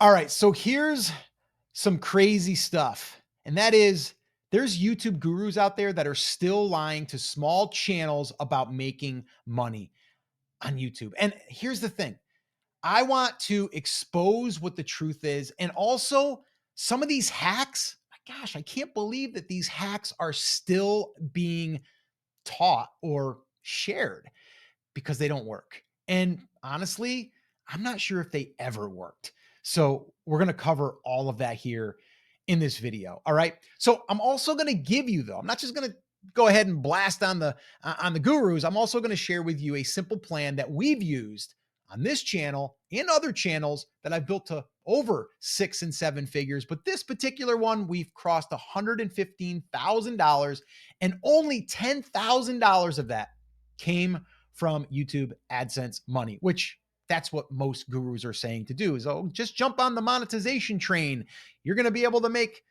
All right, so here's some crazy stuff. And that is there's YouTube gurus out there that are still lying to small channels about making money on YouTube. And here's the thing. I want to expose what the truth is and also some of these hacks. My gosh, I can't believe that these hacks are still being taught or shared because they don't work. And honestly, I'm not sure if they ever worked. So we're going to cover all of that here in this video. All right. So I'm also going to give you though, I'm not just going to go ahead and blast on the gurus. I'm also going to share with you a simple plan that we've used on this channel and other channels that I've built to over 6 and 7 figures. But this particular one, we've crossed $115,000 and only $10,000 of that came from YouTube AdSense money, which that's what most gurus are saying to do is, oh, just jump on the monetization train. You're going to be able to make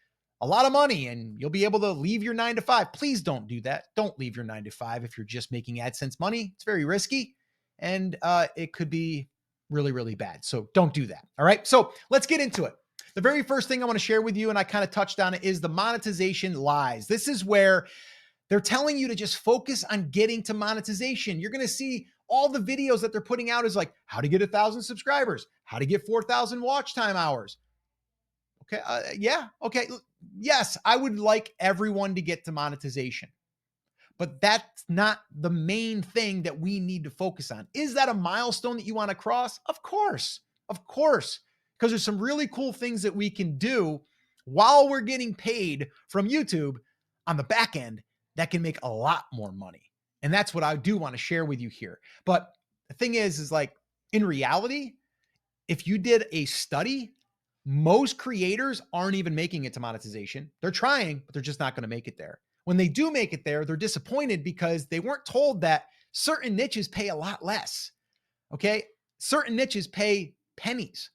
a lot of money and you'll be able to leave your 9 to 5. Please don't do that. Don't leave your 9 to 5 if you're just making AdSense money. It's very risky and it could be really, really bad. So don't do that. All right. So let's get into it. The very first thing I want to share with you, and I kind of touched on it, is the monetization lies. This is where they're telling you to just focus on getting to monetization. You're going to see all the videos that they're putting out is like how to get 1,000 subscribers, how to get 4,000 watch time hours. Okay. Yeah. Okay. Yes, I would like everyone to get to monetization, but that's not the main thing that we need to focus on. Is that a milestone that you want to cross? Of course. Of course. Because there's some really cool things that we can do while we're getting paid from YouTube on the back end that can make a lot more money. And that's what I do want to share with you here. But the thing is like in reality, if you did a study, most creators aren't even making it to monetization. They're trying, but they're just not going to make it there. When they do make it there, they're disappointed because they weren't told that certain niches pay a lot less. Okay. Certain niches pay pennies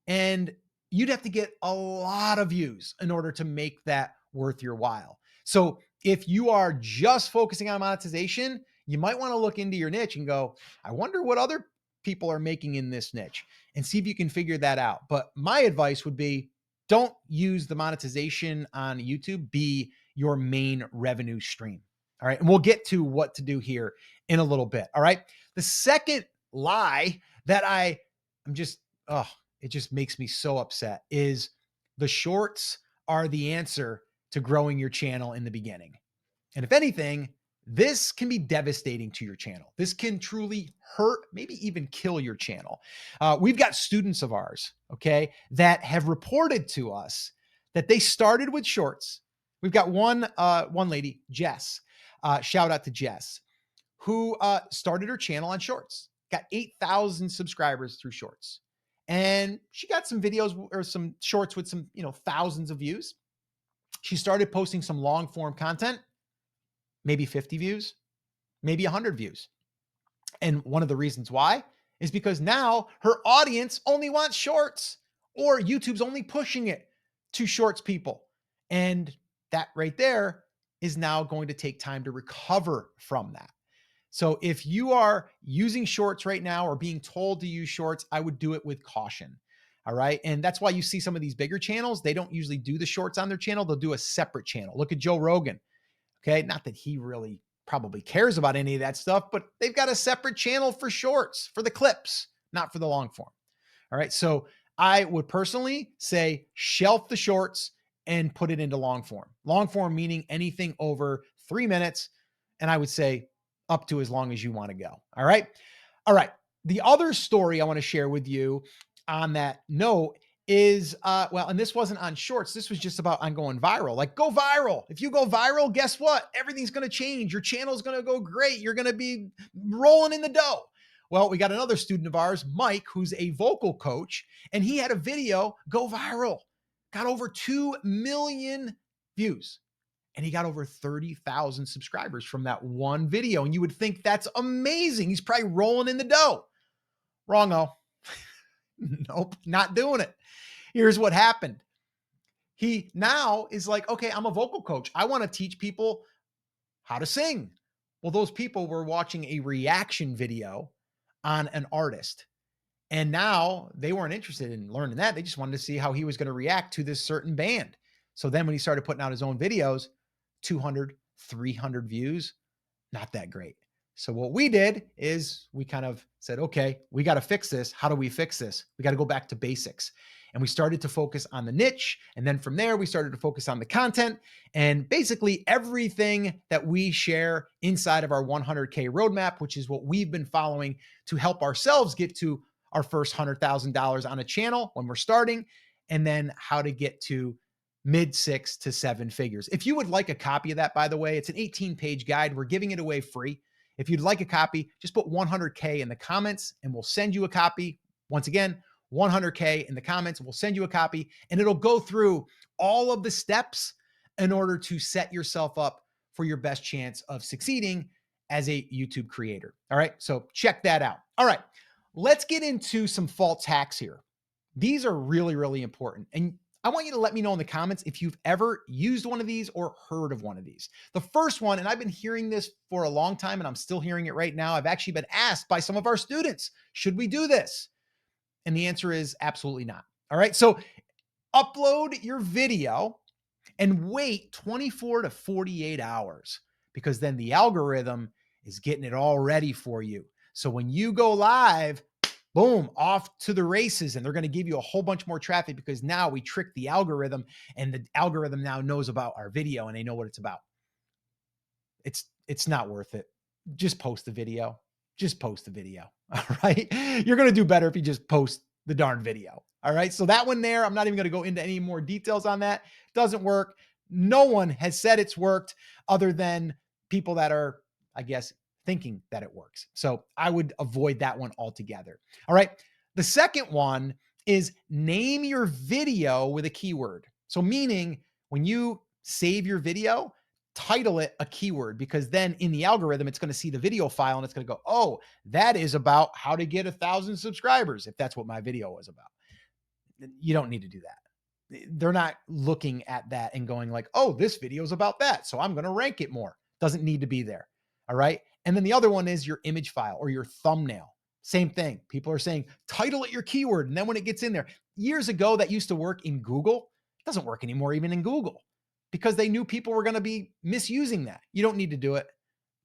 and you'd have to get a lot of views in order to make that worth your while. So if you are just focusing on monetization, you might want to look into your niche and go, I wonder what other people are making in this niche and see if you can figure that out. But my advice would be don't use the monetization on YouTube be your main revenue stream. All right. And we'll get to what to do here in a little bit. All right. The second lie that I'm just, oh, it just makes me so upset is the shorts are the answer to growing your channel in the beginning. And if anything, this can be devastating to your channel. This can truly hurt, maybe even kill your channel. We've got students of ours, okay, that have reported to us that they started with shorts. We've got one lady, Jess. Shout out to Jess, who started her channel on shorts. Got 8,000 subscribers through shorts, and she got some videos or some shorts with some thousands of views. She started posting some long form content, maybe 50 views, maybe 100 views. And one of the reasons why is because now her audience only wants shorts, or YouTube's only pushing it to shorts people. And that right there is now going to take time to recover from that. So if you are using shorts right now or being told to use shorts, I would do it with caution. All right. And that's why you see some of these bigger channels, they don't usually do the shorts on their channel. They'll do a separate channel. Look at Joe Rogan. Okay. Not that he really probably cares about any of that stuff, but they've got a separate channel for shorts, for the clips, not for the long form. All right. So I would personally say shelf the shorts and put it into long form. Long form meaning anything over 3 minutes. And I would say up to as long as you want to go. All right. All right. The other story I want to share with you on that note is, and this wasn't on shorts. This was just about on going viral. Like go viral. If you go viral, guess what? Everything's going to change. Your channel's going to go great. You're going to be rolling in the dough. Well, we got another student of ours, Mike, who's a vocal coach, and he had a video go viral, got over 2 million views, and he got over 30,000 subscribers from that one video. And you would think that's amazing. He's probably rolling in the dough. Wrong-o. Nope, not doing it. Here's what happened. He now is like, okay, I'm a vocal coach. I want to teach people how to sing. Well, those people were watching a reaction video on an artist. And now they weren't interested in learning that. They just wanted to see how he was going to react to this certain band. So then when he started putting out his own videos, 200, 300 views, not that great. So what we did is we kind of said, okay, we got to fix this. How do we fix this? We got to go back to basics. And we started to focus on the niche. And then from there, we started to focus on the content and basically everything that we share inside of our 100K roadmap, which is what we've been following to help ourselves get to our first $100,000 on a channel when we're starting, and then how to get to mid 6 to 7 figures. If you would like a copy of that, by the way, it's an 18-page guide. We're giving it away free. If you'd like a copy, just put 100K in the comments and we'll send you a copy. Once again, 100K in the comments, we'll send you a copy, and it'll go through all of the steps in order to set yourself up for your best chance of succeeding as a YouTube creator. All right, so check that out. All right, let's get into some false hacks here. These are really, really important. And I want you to let me know in the comments if you've ever used one of these or heard of one of these. The first one, and I've been hearing this for a long time and I'm still hearing it right now. I've actually been asked by some of our students, should we do this? And the answer is absolutely not. All right. So upload your video and wait 24 to 48 hours, because then the algorithm is getting it all ready for you. So when you go live, boom, off to the races, and they're going to give you a whole bunch more traffic because now we tricked the algorithm, and the algorithm now knows about our video and they know what it's about. It's not worth it. Just post the video. Just post the video. All right. You're going to do better if you just post the darn video. All right. So that one there, I'm not even going to go into any more details on that. Doesn't work. No one has said it's worked other than people that are, I guess, thinking that it works. So I would avoid that one altogether. All right. The second one is name your video with a keyword. So meaning when you save your video, title it a keyword, because then in the algorithm, it's going to see the video file and it's going to go, oh, that is about how to get 1,000 subscribers. If that's what my video was about, you don't need to do that. They're not looking at that and going like, oh, this video is about that, so I'm going to rank it more. Doesn't need to be there. All right. And then the other one is your image file or your thumbnail. Same thing. People are saying, title it your keyword. And then when it gets in there, years ago, that used to work in Google. It doesn't work anymore, even in Google, because they knew people were going to be misusing that. You don't need to do it.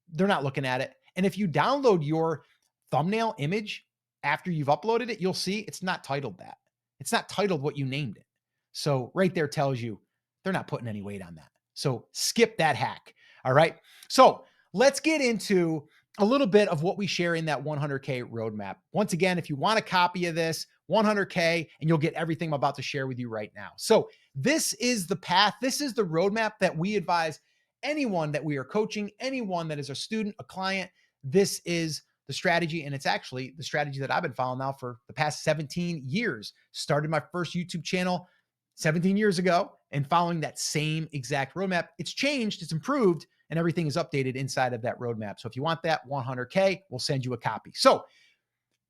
They're not looking at it. And if you download your thumbnail image after you've uploaded it, you'll see it's not titled that. It's not titled what you named it. So right there tells you they're not putting any weight on that. So skip that hack. All right. So let's get into a little bit of what we share in that 100K roadmap. Once again, if you want a copy of this, 100K, and you'll get everything I'm about to share with you right now. So this is the path. This is the roadmap that we advise anyone that we are coaching, anyone that is a student, a client. This is the strategy. And it's actually the strategy that I've been following now for the past 17 years. Started my first YouTube channel 17 years ago and following that same exact roadmap. It's changed, it's improved, and everything is updated inside of that roadmap. So if you want that 100K, we'll send you a copy. So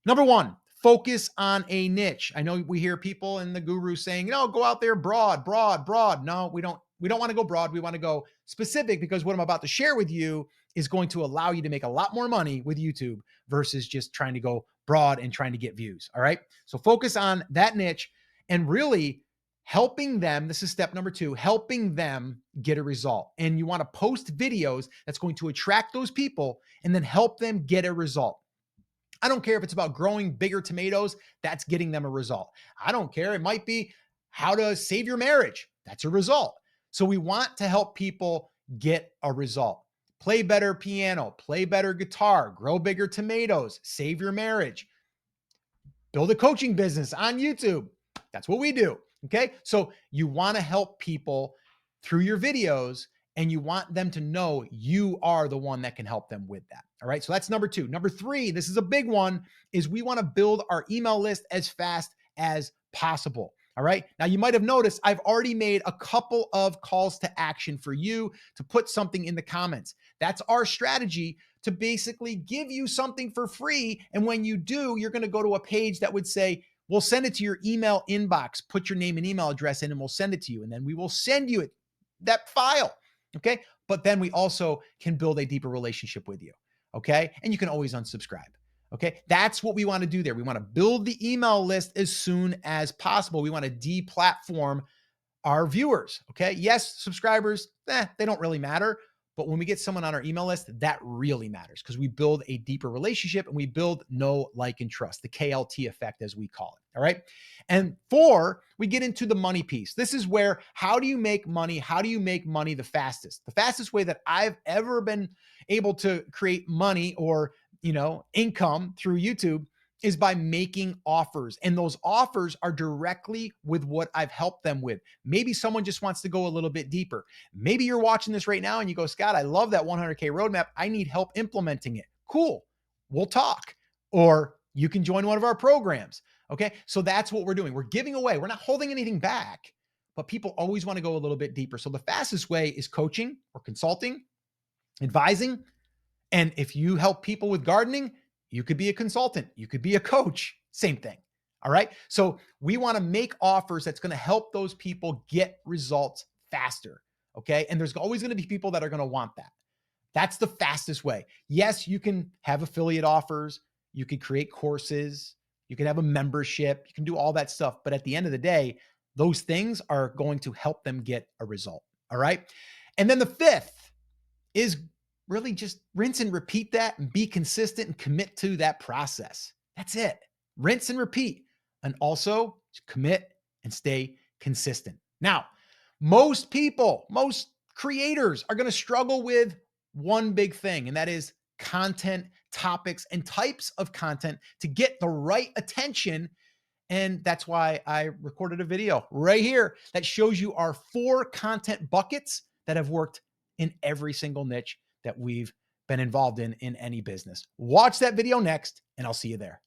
number one, focus on a niche. I know we hear people in the gurus saying, go out there broad. No, we don't want to go broad. We want to go specific, because what I'm about to share with you is going to allow you to make a lot more money with YouTube versus just trying to go broad and trying to get views. All right. So focus on that niche and really helping them. This is step number 2, helping them get a result. And you want to post videos that's going to attract those people and then help them get a result. I don't care if it's about growing bigger tomatoes, that's getting them a result. I don't care. It might be how to save your marriage. That's a result. So we want to help people get a result. Play better piano, play better guitar, grow bigger tomatoes, save your marriage, build a coaching business on YouTube. That's what we do. Okay. So you want to help people through your videos, and you want them to know you are the one that can help them with that. All right. So that's number 2. Number 3, this is a big one, is we want to build our email list as fast as possible. All right. Now you might have noticed I've already made a couple of calls to action for you to put something in the comments. That's our strategy to basically give you something for free. And when you do, you're going to go to a page that would say, we'll send it to your email inbox, put your name and email address in, and we'll send it to you. And then we will send you that file. Okay. But then we also can build a deeper relationship with you. Okay. And you can always unsubscribe. Okay. That's what we want to do there. We want to build the email list as soon as possible. We want to deplatform our viewers. Okay. Yes, subscribers, they don't really matter. But when we get someone on our email list, that really matters because we build a deeper relationship and we build know, like, and trust, the KLT effect, as we call it. All right. And 4, we get into the money piece. This is where, how do you make money? How do you make money the fastest? The fastest way that I've ever been able to create money or, income through YouTube is by making offers. And those offers are directly with what I've helped them with. Maybe someone just wants to go a little bit deeper. Maybe you're watching this right now and you go, Scott, I love that 100K roadmap. I need help implementing it. Cool. We'll talk. Or you can join one of our programs. Okay. So that's what we're doing. We're giving away. We're not holding anything back, but people always want to go a little bit deeper. So the fastest way is coaching or consulting, advising. And if you help people with gardening, you could be a consultant, you could be a coach, same thing. All right. So we want to make offers that's going to help those people get results faster. Okay. And there's always going to be people that are going to want that. That's the fastest way. Yes, you can have affiliate offers, you could create courses, you can have a membership, you can do all that stuff. But at the end of the day, those things are going to help them get a result. All right. And then the 5th is really just rinse and repeat that and be consistent and commit to that process. That's it. Rinse and repeat. And also commit and stay consistent. Now, most people, most creators are going to struggle with one big thing, and that is content, topics, and types of content to get the right attention. And that's why I recorded a video right here that shows you our 4 content buckets that have worked in every single niche that we've been involved in any business. Watch that video next, and I'll see you there.